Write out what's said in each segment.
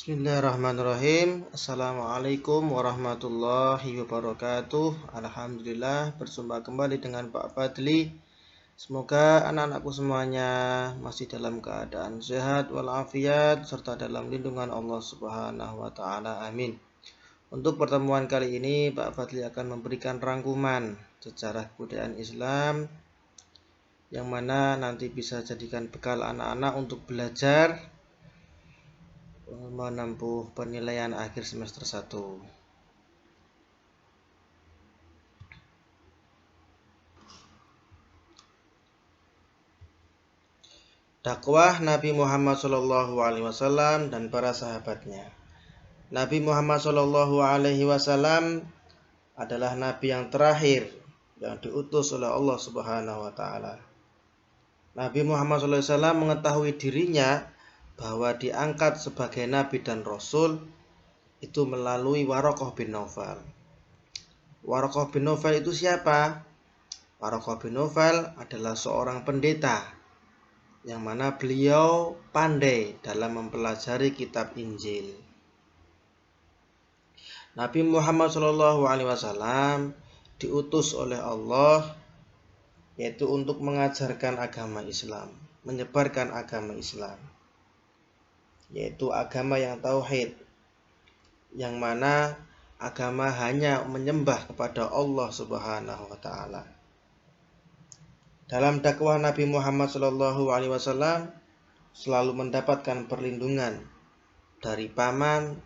Bismillahirrahmanirrahim. Assalamualaikum warahmatullahi wabarakatuh. Alhamdulillah, berjumpa kembali dengan Pak Fadli. Semoga anak-anakku semuanya masih dalam keadaan sehat walafiat serta dalam lindungan Allah Subhanahu wa taala. Amin. Untuk pertemuan kali ini Pak Fadli akan memberikan rangkuman sejarah kebudayaan Islam yang mana nanti bisa jadikan bekal anak-anak untuk belajar menempuh penilaian akhir semester 1. Dakwah Nabi Muhammad SAW dan para sahabatnya. Nabi Muhammad SAW adalah nabi yang terakhir yang diutus oleh Allah Subhanahu wa taala. Nabi Muhammad SAW mengetahui dirinya bahwa diangkat sebagai nabi dan rasul itu melalui Waraqah bin Naufal. Waraqah bin Naufal itu siapa? Waraqah bin Naufal adalah seorang pendeta yang mana beliau pandai dalam mempelajari kitab Injil. Nabi Muhammad SAW diutus oleh Allah yaitu untuk mengajarkan agama Islam, menyebarkan agama Islam, yaitu agama yang tauhid, yang mana agama hanya menyembah kepada Allah Subhanahu wa taala. Dalam dakwah Nabi Muhammad SAW selalu mendapatkan perlindungan dari paman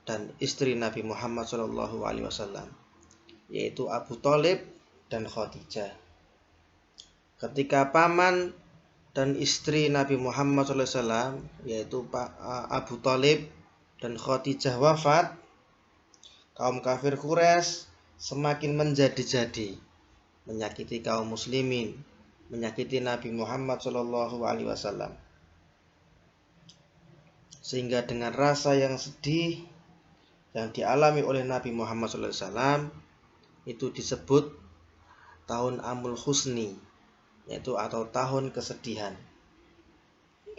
dan istri Nabi Muhammad SAW, yaitu Abu Thalib dan Khadijah. Ketika paman dan istri Nabi Muhammad SAW, yaitu Abu Thalib dan Khadijah wafat, kaum kafir Quraisy semakin menjadi-jadi, menyakiti kaum muslimin, menyakiti Nabi Muhammad SAW. Sehingga dengan rasa yang sedih yang dialami oleh Nabi Muhammad SAW itu disebut tahun Amul Husni, yaitu atau tahun kesedihan.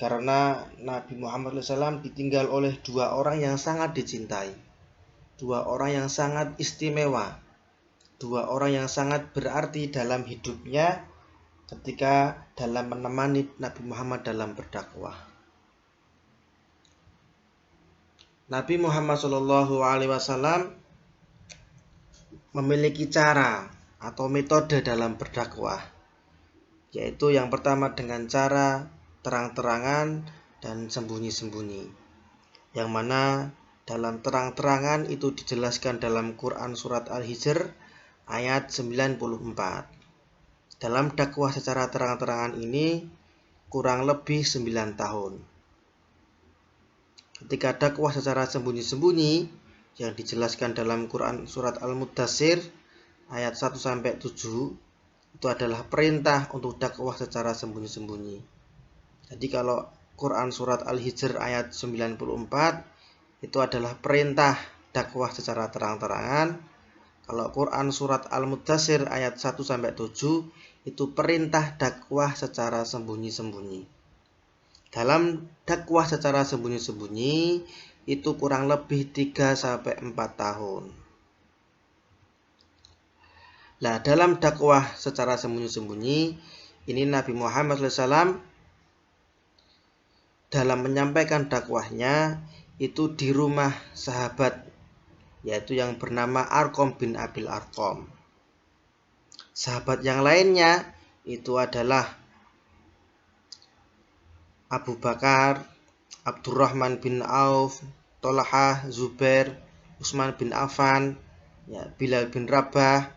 Karena Nabi Muhammad SAW ditinggal oleh dua orang yang sangat dicintai, dua orang yang sangat istimewa, dua orang yang sangat berarti dalam hidupnya ketika dalam menemani Nabi Muhammad dalam berdakwah. Nabi Muhammad SAW memiliki cara atau metode dalam berdakwah, yaitu yang pertama dengan cara terang-terangan dan sembunyi-sembunyi, yang mana dalam terang-terangan itu dijelaskan dalam Quran surat Al-Hijr ayat 94. Dalam dakwah secara terang-terangan ini kurang lebih 9 tahun. Ketika dakwah secara sembunyi-sembunyi yang dijelaskan dalam Quran surat Al-Muddatsir ayat 1-7 itu adalah perintah untuk dakwah secara sembunyi-sembunyi. Jadi kalau Quran surat Al-Hijr ayat 94 itu adalah perintah dakwah secara terang-terangan. Kalau Quran surat Al-Muddatsir ayat 1-7 itu perintah dakwah secara sembunyi-sembunyi. Dalam dakwah secara sembunyi-sembunyi itu kurang lebih 3-4 tahun. Nah, dalam dakwah secara sembunyi-sembunyi ini Nabi Muhammad SAW dalam menyampaikan dakwahnya itu di rumah sahabat, yaitu yang bernama Arqam bin Abil Arqam. Sahabat yang lainnya itu adalah Abu Bakar, Abdurrahman bin Auf, Tolhah, Zubair, Utsman bin Affan, Bilal bin Rabah,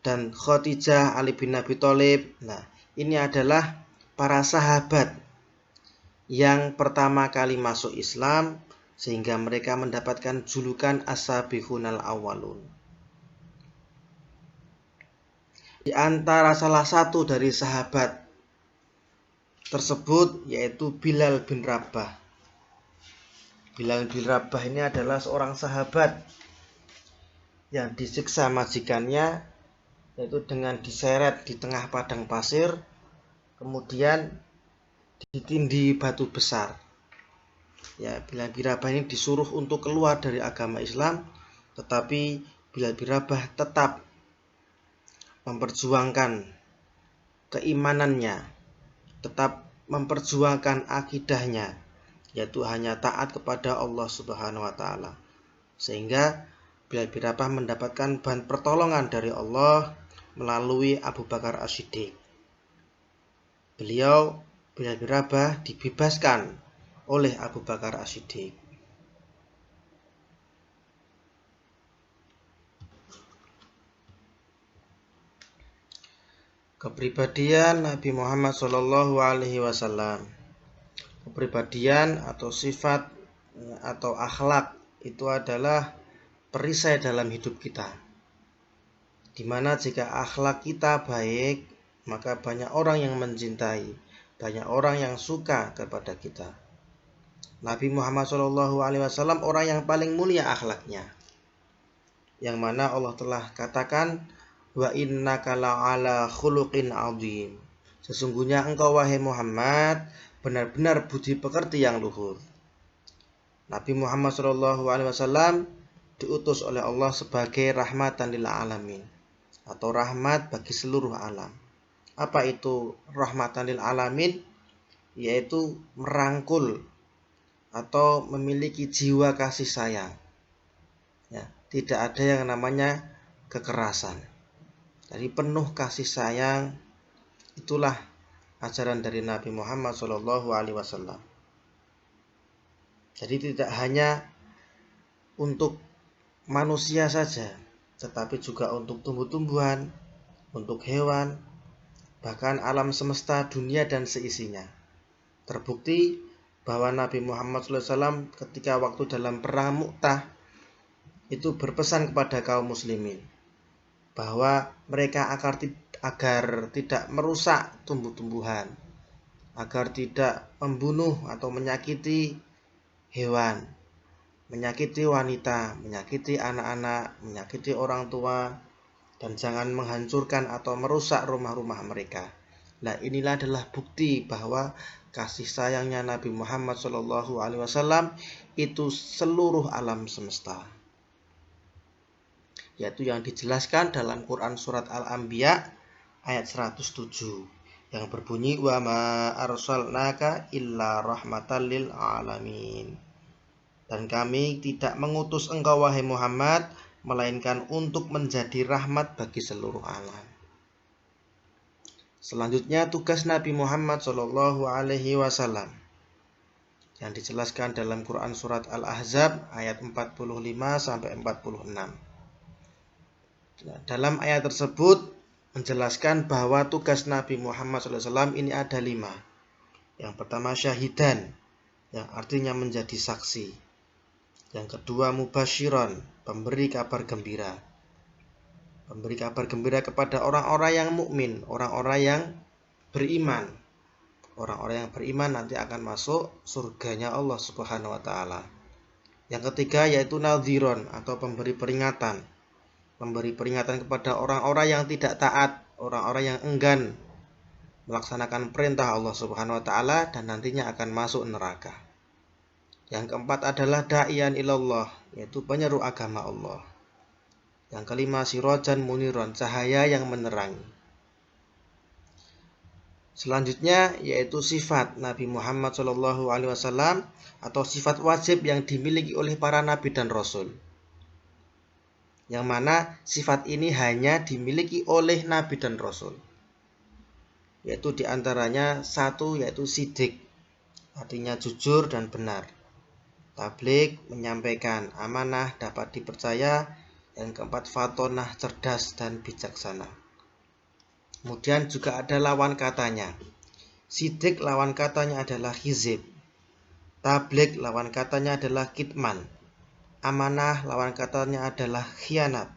dan Khadijah, Ali bin Abi Thalib. Nah, ini adalah para sahabat yang pertama kali masuk Islam sehingga mereka mendapatkan julukan As-Sabiqunal Awwalun. Di antara salah satu dari sahabat tersebut yaitu Bilal bin Rabah. Bilal bin Rabah ini adalah seorang sahabat yang disiksa majikannya, yaitu dengan diseret di tengah padang pasir, kemudian ditindih batu besar. Ya, Bilal bin Rabah ini disuruh untuk keluar dari agama Islam, tetapi Bilal bin Rabah tetap memperjuangkan keimanannya, tetap memperjuangkan akidahnya, yaitu hanya taat kepada Allah Subhanahu wa taala. Sehingga Bilal bin Rabah mendapatkan pertolongan dari Allah melalui Abu Bakar As-Siddiq. Bilal bin Rabah dibebaskan oleh Abu Bakar As-Siddiq. Kepribadian Nabi Muhammad SAW. Kepribadian atau sifat atau akhlak itu adalah perisai dalam hidup kita. Dimana jika akhlak kita baik, maka banyak orang yang mencintai, banyak orang yang suka kepada kita. Nabi Muhammad SAW orang yang paling mulia akhlaknya, yang mana Allah telah katakan, wa innaka la'ala khuluqin azim. Sesungguhnya engkau wahai Muhammad benar-benar budi pekerti yang luhur. Nabi Muhammad SAW diutus oleh Allah sebagai rahmatan lil alamin, atau rahmat bagi seluruh alam. Apa itu rahmatan lil alamin? Yaitu merangkul atau memiliki jiwa kasih sayang. Ya, tidak ada yang namanya kekerasan. Jadi penuh kasih sayang, itulah ajaran dari Nabi Muhammad SAW. Jadi tidak hanya untuk manusia saja, tetapi juga untuk tumbuh-tumbuhan, untuk hewan, bahkan alam semesta dunia dan seisinya. Terbukti bahwa Nabi Muhammad SAW ketika waktu dalam perang Mu'tah itu berpesan kepada kaum muslimin bahwa mereka agar tidak merusak tumbuh-tumbuhan, agar tidak membunuh atau menyakiti hewan, menyakiti wanita, menyakiti anak-anak, menyakiti orang tua, dan jangan menghancurkan atau merusak rumah-rumah mereka. Nah, inilah adalah bukti bahwa kasih sayangnya Nabi Muhammad SAW itu seluruh alam semesta, yaitu yang dijelaskan dalam Quran surat Al-Anbiya ayat 107 yang berbunyi wa ma arsalnaka illa rahmatan lil alamin. Dan kami tidak mengutus engkau wahai Muhammad melainkan untuk menjadi rahmat bagi seluruh alam. Selanjutnya tugas Nabi Muhammad SAW yang dijelaskan dalam Quran surat Al-Ahzab ayat 45 sampai 46. Dalam ayat tersebut menjelaskan bahwa tugas Nabi Muhammad SAW ini ada 5. Yang pertama syahidan, yang artinya menjadi saksi. Yang kedua mubasyiron, pemberi kabar gembira. Memberi kabar gembira kepada orang-orang yang mukmin, orang-orang yang beriman. Orang-orang yang beriman nanti akan masuk surganya Allah Subhanahu wa taala. Yang ketiga yaitu nadhiron, atau pemberi peringatan. Memberi peringatan kepada orang-orang yang tidak taat, orang-orang yang enggan melaksanakan perintah Allah Subhanahu wa taala dan nantinya akan masuk neraka. Yang keempat adalah da'iyan ilallah, yaitu penyeru agama Allah. Yang kelima sirajan muniron, cahaya yang menerangi. Selanjutnya yaitu sifat Nabi Muhammad SAW atau sifat wajib yang dimiliki oleh para nabi dan rasul. Yang mana sifat ini hanya dimiliki oleh nabi dan rasul. Yaitu diantaranya satu yaitu sidik, artinya jujur dan benar. Tabligh, menyampaikan, amanah, dapat dipercaya. Yang keempat fatonah, cerdas dan bijaksana. Kemudian juga ada lawan katanya. Sidik lawan katanya adalah hizib. Tabligh lawan katanya adalah kitman. Amanah lawan katanya adalah khianat.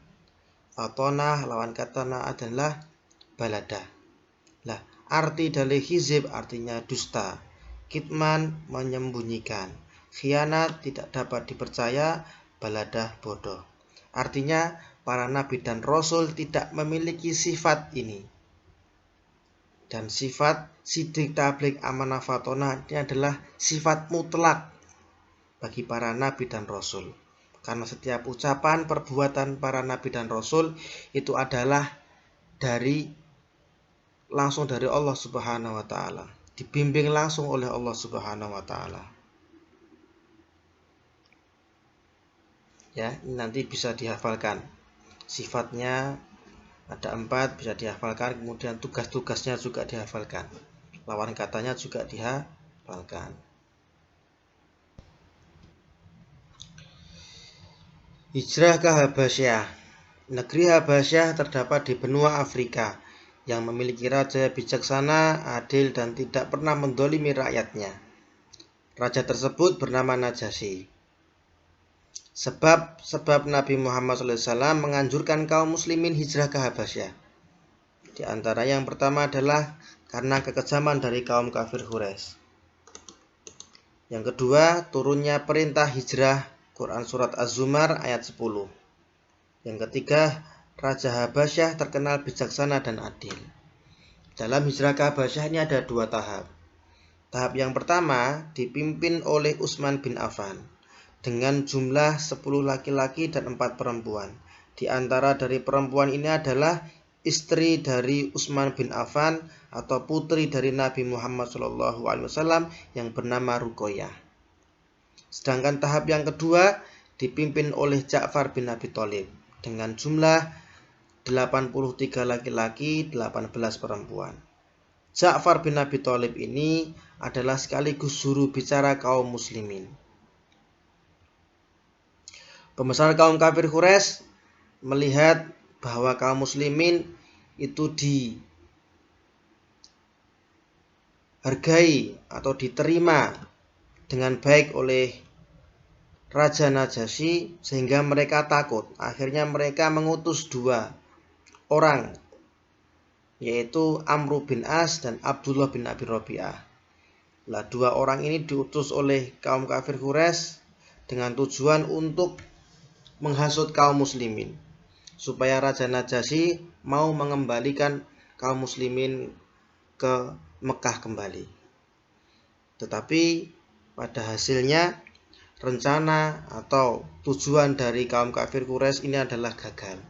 Fatonah lawan katanya adalah baladah. Lah, arti dari hizib artinya dusta. Kitman menyembunyikan. Khianat tidak dapat dipercaya. Baladah bodoh. Artinya para nabi dan rasul tidak memiliki sifat ini. Dan sifat sidik, tabligh, amanah, fatonah ini adalah sifat mutlak. bagi para nabi dan rasul. Karena setiap ucapan, perbuatan para nabi dan rasul itu adalah langsung dari Allah Subhanahu wa taala, dibimbing langsung oleh Allah Subhanahu wa taala. Ya, ini nanti bisa dihafalkan. Sifatnya ada 4, bisa dihafalkan, kemudian tugas-tugasnya juga dihafalkan. Lawan katanya juga dihafalkan. Hijrah ke Habasyah. Negeri Habasyah terdapat di benua Afrika yang memiliki raja bijaksana, adil, dan tidak pernah mendolimi rakyatnya. Raja tersebut bernama Najasyi. Sebab Nabi Muhammad SAW menganjurkan kaum muslimin hijrah ke Habasyah. Di antara yang pertama adalah karena kekejaman dari kaum kafir Quraisy. Yang kedua, turunnya perintah hijrah, Quran Surat Az-Zumar ayat 10. Yang ketiga, Raja Habasyah terkenal bijaksana dan adil. Dalam hijrah ke Habasyah ini ada 2 tahap. Tahap yang pertama dipimpin oleh Utsman bin Affan dengan jumlah 10 laki-laki dan 4 perempuan. Di antara dari perempuan ini adalah istri dari Utsman bin Affan atau putri dari Nabi Muhammad SAW yang bernama Ruqayyah. Sedangkan tahap yang kedua dipimpin oleh Ja'far bin Abi Thalib dengan jumlah 83 laki-laki, 18 perempuan. Ja'far bin Abi Thalib ini adalah sekaligus juru bicara kaum muslimin. Pembesar kaum kafir Quraisy melihat bahwa kaum muslimin itu dihargai atau diterima dengan baik oleh Raja Najasyi sehingga mereka takut. Akhirnya mereka mengutus 2 orang, yaitu Amr bin As dan Abdullah bin Abi Rabi'ah. 2 orang ini diutus oleh kaum kafir Quraisy dengan tujuan untuk menghasut kaum muslimin supaya Raja Najasyi mau mengembalikan kaum muslimin ke Mekah kembali. Tetapi pada hasilnya rencana atau tujuan dari kaum kafir Quraisy ini adalah gagal.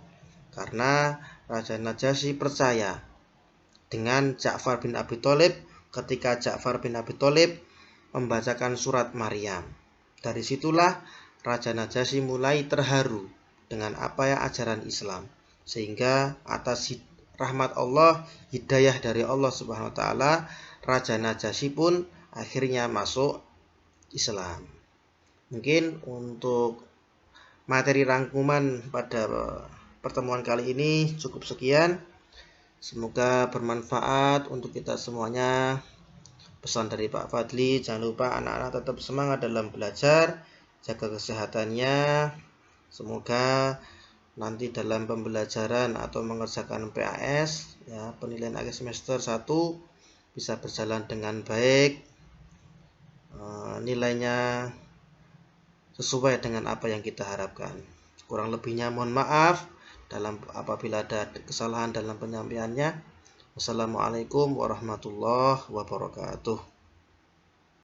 Karena Raja Najasyi percaya dengan Ja'far bin Abi Thalib ketika Ja'far bin Abi Thalib membacakan surat Maryam. Dari situlah Raja Najasyi mulai terharu dengan ajaran Islam. Sehingga atas rahmat Allah, hidayah dari Allah Subhanahu wa taala, Raja Najasyi pun akhirnya masuk Islam. Mungkin untuk materi rangkuman pada pertemuan kali ini cukup sekian. Semoga bermanfaat untuk kita semuanya. Pesan dari Pak Fadli, jangan lupa anak-anak tetap semangat dalam belajar, jaga kesehatannya. Semoga nanti dalam pembelajaran atau mengerjakan PAS, ya, penilaian akhir semester 1 bisa berjalan dengan baik. Nilainya sesuai dengan apa yang kita harapkan. Kurang lebihnya mohon maaf apabila ada kesalahan dalam penyampaiannya. Wassalamualaikum warahmatullahi wabarakatuh.